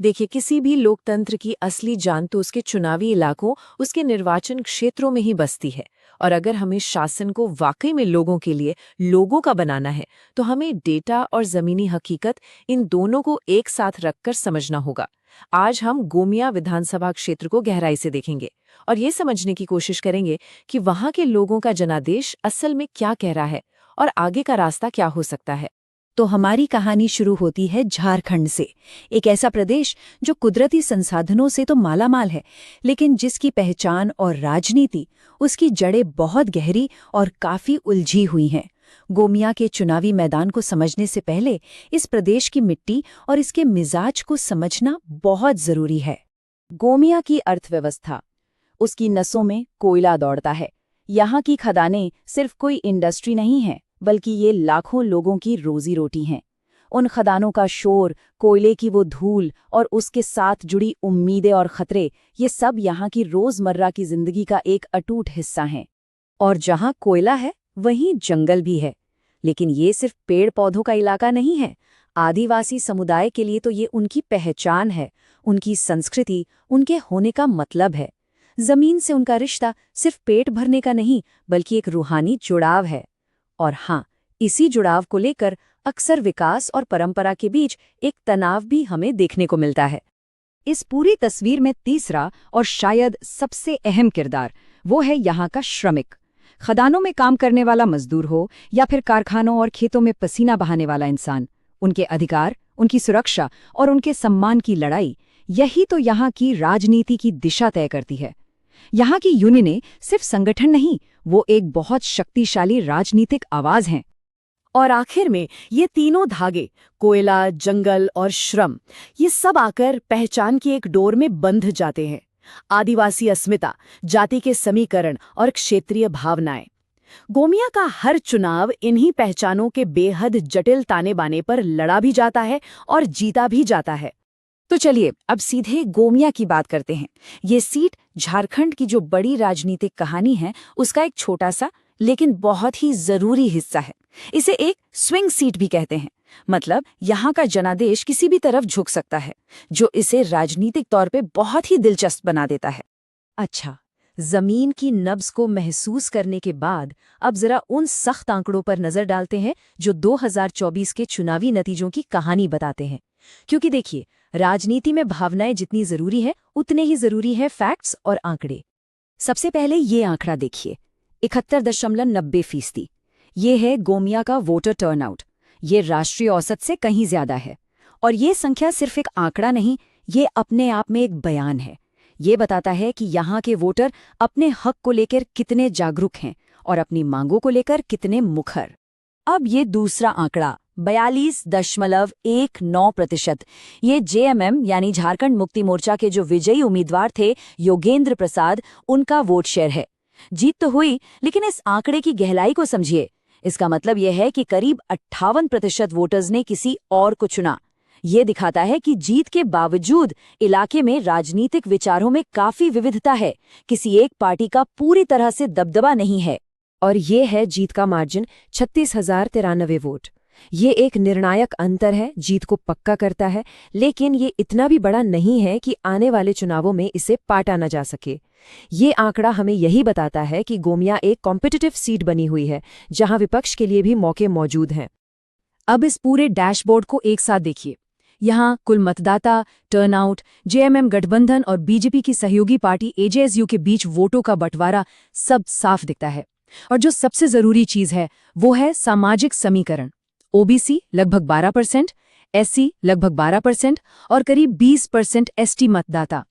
देखिए, किसी भी लोकतंत्र की असली जान तो उसके चुनावी इलाकों, उसके निर्वाचन क्षेत्रों में ही बसती है। और अगर हमें शासन को वाकई में लोगों के लिए, लोगों का बनाना है, तो हमें डेटा और जमीनी हकीकत, इन दोनों को एक साथ रखकर समझना होगा। आज हम गोमिया विधानसभा क्षेत्र को गहराई से देखेंगे और ये समझने की कोशिश करेंगे कि वहां के लोगों का जनादेश असल में क्या कह रहा है और आगे का रास्ता क्या हो सकता है। तो हमारी कहानी शुरू होती है झारखंड से। एक ऐसा प्रदेश जो कुदरती संसाधनों से तो मालामाल है, लेकिन जिसकी पहचान और राजनीति, उसकी जड़ें बहुत गहरी और काफी उलझी हुई हैं। गोमिया के चुनावी मैदान को समझने से पहले इस प्रदेश की मिट्टी और इसके मिजाज को समझना बहुत जरूरी है। गोमिया की अर्थव्यवस्था, उसकी नसों में कोयला दौड़ता है। यहाँ की खदानें सिर्फ कोई इंडस्ट्री नहीं है, बल्कि ये लाखों लोगों की रोजी रोटी हैं। उन खदानों का शोर, कोयले की वो धूल और उसके साथ जुड़ी उम्मीदें और खतरे, ये सब यहाँ की रोजमर्रा की जिंदगी का एक अटूट हिस्सा हैं। और जहाँ कोयला है, वहीं जंगल भी है। लेकिन ये सिर्फ पेड़ पौधों का इलाका नहीं है। आदिवासी समुदाय के लिए तो ये उनकी पहचान है, उनकी संस्कृति, उनके होने का मतलब है। जमीन से उनका रिश्ता सिर्फ पेट भरने का नहीं, बल्कि एक रूहानी जुड़ाव है। और हाँ, इसी जुड़ाव को लेकर अक्सर विकास और परंपरा के बीच एक तनाव भी हमें देखने को मिलता है। इस पूरी तस्वीर में तीसरा और शायद सबसे अहम किरदार वो है यहाँ का श्रमिक। खदानों में काम करने वाला मजदूर हो या फिर कारखानों और खेतों में पसीना बहाने वाला इंसान, उनके अधिकार, उनकी सुरक्षा और उनके सम्मान की लड़ाई, यही तो यहाँ की राजनीति की दिशा तय करती है। यहाँ की यूनियनें सिर्फ संगठन नहीं, वो एक बहुत शक्तिशाली राजनीतिक आवाज हैं। और आखिर में ये तीनों धागे, कोयला, जंगल और श्रम, ये सब आकर पहचान की एक डोर में बंध जाते हैं। आदिवासी अस्मिता, जाति के समीकरण और क्षेत्रीय भावनाएं। गोमिया का हर चुनाव इन्हीं पहचानों के बेहद जटिल ताने बाने पर लड़ा भी जाता है और जीता भी जाता है। तो चलिए अब सीधे गोमिया की बात करते हैं। ये सीट झारखंड की जो बड़ी राजनीतिक कहानी है, उसका एक छोटा सा लेकिन बहुत ही जरूरी हिस्सा है। इसे एक स्विंग सीट भी कहते हैं। मतलब यहाँ का जनादेश किसी भी तरफ झुक सकता है, जो इसे राजनीतिक तौर पे बहुत ही दिलचस्प बना देता है। अच्छा, जमीन की नब्ज को महसूस करने के बाद अब जरा उन सख्त आंकड़ों पर नजर डालते हैं जो 2024 के चुनावी नतीजों की कहानी बताते हैं। क्योंकि देखिए, राजनीति में भावनाएं जितनी जरूरी है, उतने ही जरूरी है फैक्ट्स और आंकड़े। सबसे पहले ये आंकड़ा देखिए, 71.90%। ये है गोमिया का वोटर टर्नआउट। ये राष्ट्रीय औसत से कहीं ज्यादा है। और ये संख्या सिर्फ एक आंकड़ा नहीं, ये अपने आप में एक बयान है। ये बताता है कि यहाँ के वोटर अपने हक को लेकर कितने जागरूक हैं और अपनी मांगों को लेकर कितने मुखर। अब ये दूसरा आंकड़ा 42.19%। ये जेएमएम यानी झारखंड मुक्ति मोर्चा के जो विजयी उम्मीदवार थे, योगेंद्र प्रसाद, उनका वोट शेयर है। जीत तो हुई, लेकिन इस आंकड़े की गहराई को समझिए। इसका मतलब यह है कि करीब 58% वोटर्स ने किसी और को चुना। ये दिखाता है कि जीत के बावजूद इलाके में राजनीतिक विचारों में काफी विविधता है, किसी एक पार्टी का पूरी तरह से दबदबा नहीं है। और ये है जीत का मार्जिन, 36,093 वोट। ये एक निर्णायक अंतर है, जीत को पक्का करता है, लेकिन ये इतना भी बड़ा नहीं है कि आने वाले चुनावों में इसे पाटा न जा सके। ये आंकड़ा हमें यही बताता है कि गोमिया एक कॉम्पिटिटिव सीट बनी हुई है, जहां विपक्ष के लिए भी मौके मौजूद हैं। अब इस पूरे डैशबोर्ड को एक साथ देखिए। यहाँ कुल मतदाता, टर्नआउट, जेएमएम गठबंधन और बीजेपी की सहयोगी पार्टी एजेएसयू के बीच वोटों का बंटवारा सब साफ दिखता है। और जो सबसे जरूरी चीज है, वो है सामाजिक समीकरण। ओबीसी लगभग 12%, एससी लगभग 12% और करीब 20% एसटी मतदाता।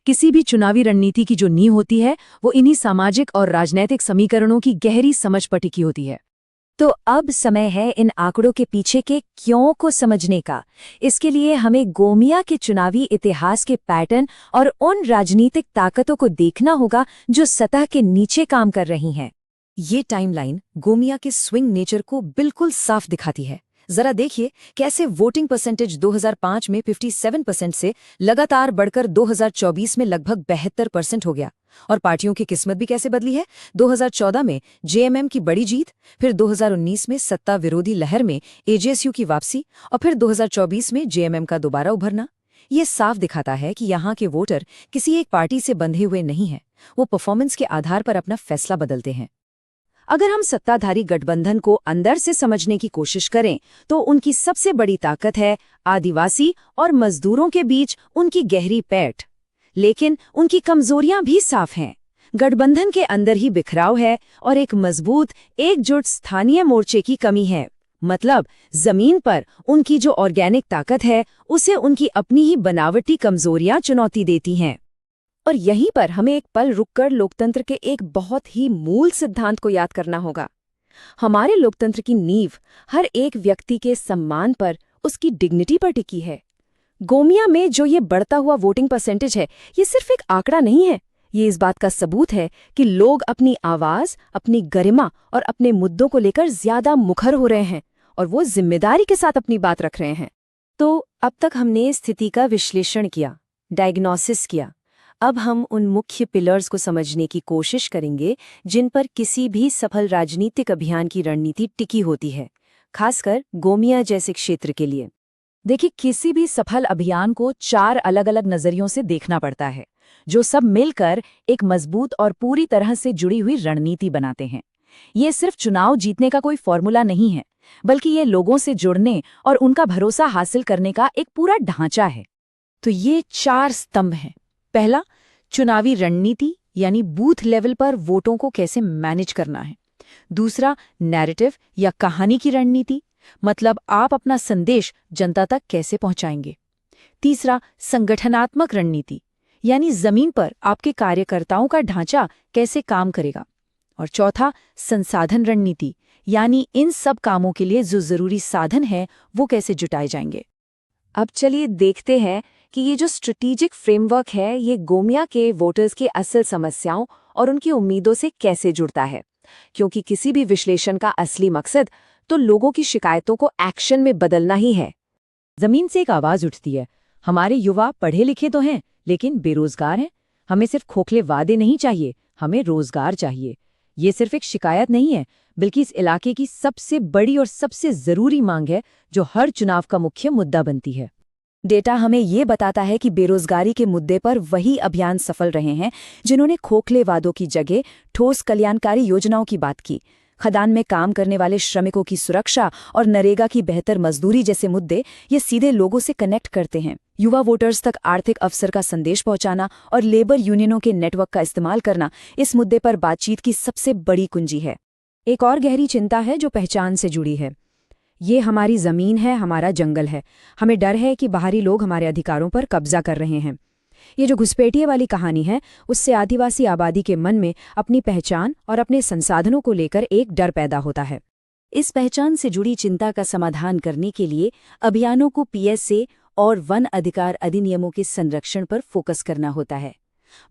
किसी भी चुनावी रणनीति की जो नींव होती है, वो इन्हीं सामाजिक और राजनैतिक समीकरणों की गहरी समझ पर टिकी होती है। तो अब समय है इन आंकड़ों के पीछे के क्यों को समझने का। इसके लिए हमें गोमिया के चुनावी इतिहास के पैटर्न और उन राजनीतिक ताकतों को देखना होगा जो सतह के नीचे काम कर रही हैं। ये टाइमलाइन गोमिया के स्विंग नेचर को बिल्कुल साफ दिखाती है। जरा देखिए कैसे वोटिंग परसेंटेज 2005 में 57% से लगातार बढ़कर 2024 में लगभग 72% हो गया। और पार्टियों की किस्मत भी कैसे बदली है। 2014 में जेएमएम की बड़ी जीत, फिर 2019 में सत्ता विरोधी लहर में एजेएसयू की वापसी और फिर 2024 में जेएमएम का दोबारा उभरना। ये साफ दिखाता है कि यहाँ के वोटर किसी एक पार्टी से बंधे हुए नहीं हैं, वो परफॉर्मेंस के आधार पर अपना फैसला बदलते हैं। अगर हम सत्ताधारी गठबंधन को अंदर से समझने की कोशिश करें तो उनकी सबसे बड़ी ताकत है आदिवासी और मजदूरों के बीच उनकी गहरी पैठ। लेकिन उनकी कमजोरियां भी साफ हैं। गठबंधन के अंदर ही बिखराव है और एक मजबूत एकजुट स्थानीय मोर्चे की कमी है। मतलब जमीन पर उनकी जो ऑर्गेनिक ताकत है उसे उनकी अपनी ही बनावटी कमजोरियां चुनौती देती हैं। और यहीं पर हमें एक पल रुककर लोकतंत्र के एक बहुत ही मूल सिद्धांत को याद करना होगा। हमारे लोकतंत्र की नींव हर एक व्यक्ति के सम्मान पर, उसकी डिग्निटी पर टिकी है। गोमिया में जो ये बढ़ता हुआ वोटिंग परसेंटेज है, ये सिर्फ एक आंकड़ा नहीं है, ये इस बात का सबूत है कि लोग अपनी आवाज, अपनी गरिमा और अपने मुद्दों को लेकर ज्यादा मुखर हो रहे हैं और वो जिम्मेदारी के साथ अपनी बात रख रहे हैं। तो अब तक हमने स्थिति का विश्लेषण किया, डायग्नोसिस किया। अब हम उन मुख्य पिलर्स को समझने की कोशिश करेंगे जिन पर किसी भी सफल राजनीतिक अभियान की रणनीति टिकी होती है, खासकर गोमिया जैसे क्षेत्र के लिए। देखिए, किसी भी सफल अभियान को 4 अलग-अलग नजरियों से देखना पड़ता है, जो सब मिलकर एक मजबूत और पूरी तरह से जुड़ी हुई रणनीति बनाते हैं। ये सिर्फ चुनाव जीतने का कोई फॉर्मूला नहीं है, बल्कि ये लोगों से जुड़ने और उनका भरोसा हासिल करने का एक पूरा ढांचा है। तो ये 4 स्तंभ हैं। पहला, चुनावी रणनीति, यानी बूथ लेवल पर वोटों को कैसे मैनेज करना है। दूसरा, नैरेटिव या कहानी की रणनीति, मतलब आप अपना संदेश जनता तक कैसे पहुंचाएंगे। तीसरा, संगठनात्मक रणनीति, यानी जमीन पर आपके कार्यकर्ताओं का ढांचा कैसे काम करेगा। और चौथा, संसाधन रणनीति, यानी इन सब कामों के लिए जो जरूरी साधन है वो कैसे जुटाए जाएंगे। अब चलिए देखते हैं कि ये जो स्ट्रेटेजिक फ्रेमवर्क है, ये गोमिया के वोटर्स की असल समस्याओं और उनकी उम्मीदों से कैसे जुड़ता है। क्योंकि किसी भी विश्लेषण का असली मकसद तो लोगों की शिकायतों को एक्शन में बदलना ही है। जमीन से एक आवाज उठती है, हमारे युवा पढ़े लिखे तो हैं लेकिन बेरोजगार हैं, हमें सिर्फ खोखले वादे नहीं चाहिए, हमें रोजगार चाहिए। ये सिर्फ एक शिकायत नहीं है, बल्कि इस इलाके की सबसे बड़ी और सबसे जरूरी मांग है, जो हर चुनाव का मुख्य मुद्दा बनती है। डेटा हमें ये बताता है कि बेरोजगारी के मुद्दे पर वही अभियान सफल रहे हैं जिन्होंने खोखले वादों की जगह ठोस कल्याणकारी योजनाओं की बात की। खदान में काम करने वाले श्रमिकों की सुरक्षा और नरेगा की बेहतर मजदूरी जैसे मुद्दे ये सीधे लोगों से कनेक्ट करते हैं। युवा वोटर्स तक आर्थिक अवसर का संदेश पहुंचाना और लेबर यूनियनों के नेटवर्क का इस्तेमाल करना इस मुद्दे पर बातचीत की सबसे बड़ी कुंजी है। एक और गहरी चिंता है जो पहचान से जुड़ी है। ये हमारी जमीन है, हमारा जंगल है। हमें डर है कि बाहरी लोग हमारे अधिकारों पर कब्जा कर रहे हैं। ये जो घुसपैठिए वाली कहानी है, उससे आदिवासी आबादी के मन में अपनी पहचान और अपने संसाधनों को लेकर एक डर पैदा होता है। इस पहचान से जुड़ी चिंता का समाधान करने के लिए अभियानों को पीएसए और वन अधिकार अधिनियमों के संरक्षण पर फोकस करना होता है।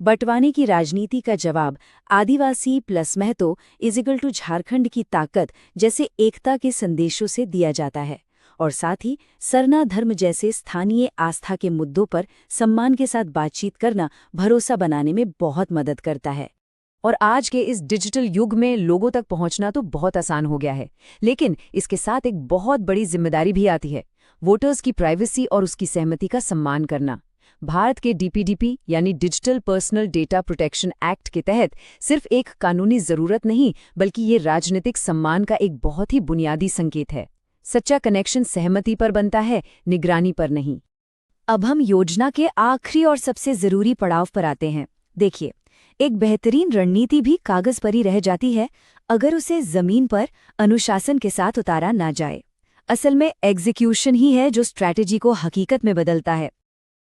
बंटवारे की राजनीति का जवाब आदिवासी plus Mahto is equal to Jharkhand की ताकत जैसे एकता के संदेशों से दिया जाता है, और साथ ही सरना धर्म जैसे स्थानीय आस्था के मुद्दों पर सम्मान के साथ बातचीत करना भरोसा बनाने में बहुत मदद करता है। और आज के इस डिजिटल युग में लोगों तक पहुंचना तो बहुत आसान हो गया है, लेकिन इसके साथ एक बहुत बड़ी जिम्मेदारी भी आती है, वोटर्स की प्राइवेसी और उसकी सहमति का सम्मान करना। भारत के डीपीडीपी यानी digital personal data protection act के तहत सिर्फ एक कानूनी जरूरत नहीं, बल्कि ये राजनीतिक सम्मान का एक बहुत ही बुनियादी संकेत है। सच्चा कनेक्शन सहमति पर बनता है, निगरानी पर नहीं। अब हम योजना के आखिरी और सबसे जरूरी पड़ाव पर आते हैं। देखिए, एक बेहतरीन रणनीति भी कागज पर ही रह जाती है अगर उसे जमीन पर अनुशासन के साथ उतारा ना जाए। असल में एग्जीक्यूशन ही है जो स्ट्रैटेजी को हकीकत में बदलता है।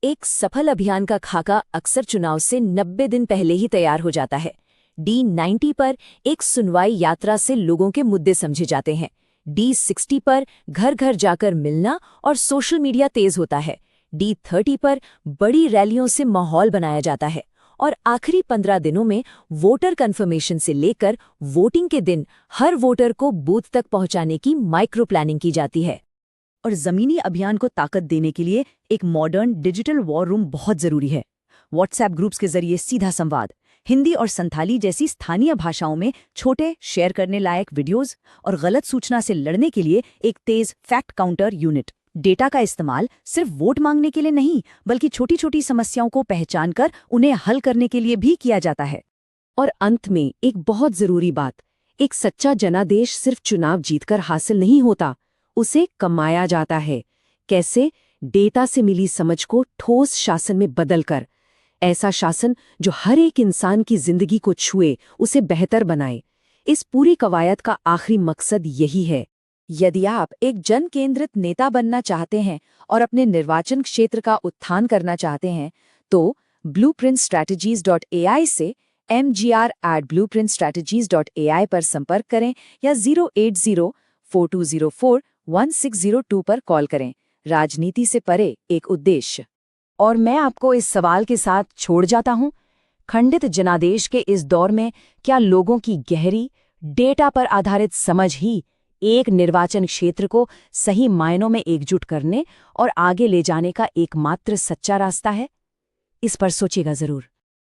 एक सफल अभियान का खाका अक्सर चुनाव से 90 दिन पहले ही तैयार हो जाता है। D90 पर एक सुनवाई यात्रा से लोगों के मुद्दे समझे जाते हैं। D60 पर घर घर जाकर मिलना और सोशल मीडिया तेज होता है। D30 पर बड़ी रैलियों से माहौल बनाया जाता है। और आखिरी 15 दिनों में वोटर कन्फर्मेशन से लेकर वोटिंग के दिन हर वोटर को बूथ तक पहुंचाने की माइक्रो प्लानिंग की जाती है। और जमीनी अभियान को ताकत देने के लिए एक मॉडर्न डिजिटल वॉर रूम बहुत जरूरी है। व्हाट्सएप ग्रुप्स के जरिए सीधा संवाद, हिंदी और संथाली जैसी स्थानीय भाषाओं में छोटे शेयर करने लायक वीडियोस और गलत सूचना से लड़ने के लिए एक तेज फैक्ट काउंटर यूनिट। डेटा का इस्तेमाल सिर्फ वोट मांगने के लिए नहीं, बल्कि छोटी छोटी समस्याओं को पहचानकर उन्हें हल करने के लिए भी किया जाता है। और अंत में एक बहुत जरूरी बात, एक सच्चा जनादेश सिर्फ चुनाव जीतकर हासिल नहीं होता, उसे कमाया जाता है। कैसे? डेटा से मिली समझ को ठोस शासन में बदलकर। ऐसा शासन जो हर एक इंसान की जिंदगी को छुए, उसे बेहतर बनाए। इस पूरी कवायद का आखिरी मकसद यही है। यदि आप एक जन केंद्रित नेता बनना चाहते हैं और अपने निर्वाचन क्षेत्र का उत्थान करना चाहते हैं, तो blueprintstrategies.ai से mgr@blueprintstrategies.ai पर संपर्क करें या 08042041602 पर कॉल करें। राजनीति से परे एक उद्देश्य। और मैं आपको इस सवाल के साथ छोड़ जाता हूं, खंडित जनादेश के इस दौर में क्या लोगों की गहरी, डेटा पर आधारित समझ ही एक निर्वाचन क्षेत्र को सही मायनों में एकजुट करने और आगे ले जाने का एकमात्र सच्चा रास्ता है? इस पर सोचिएगा जरूर।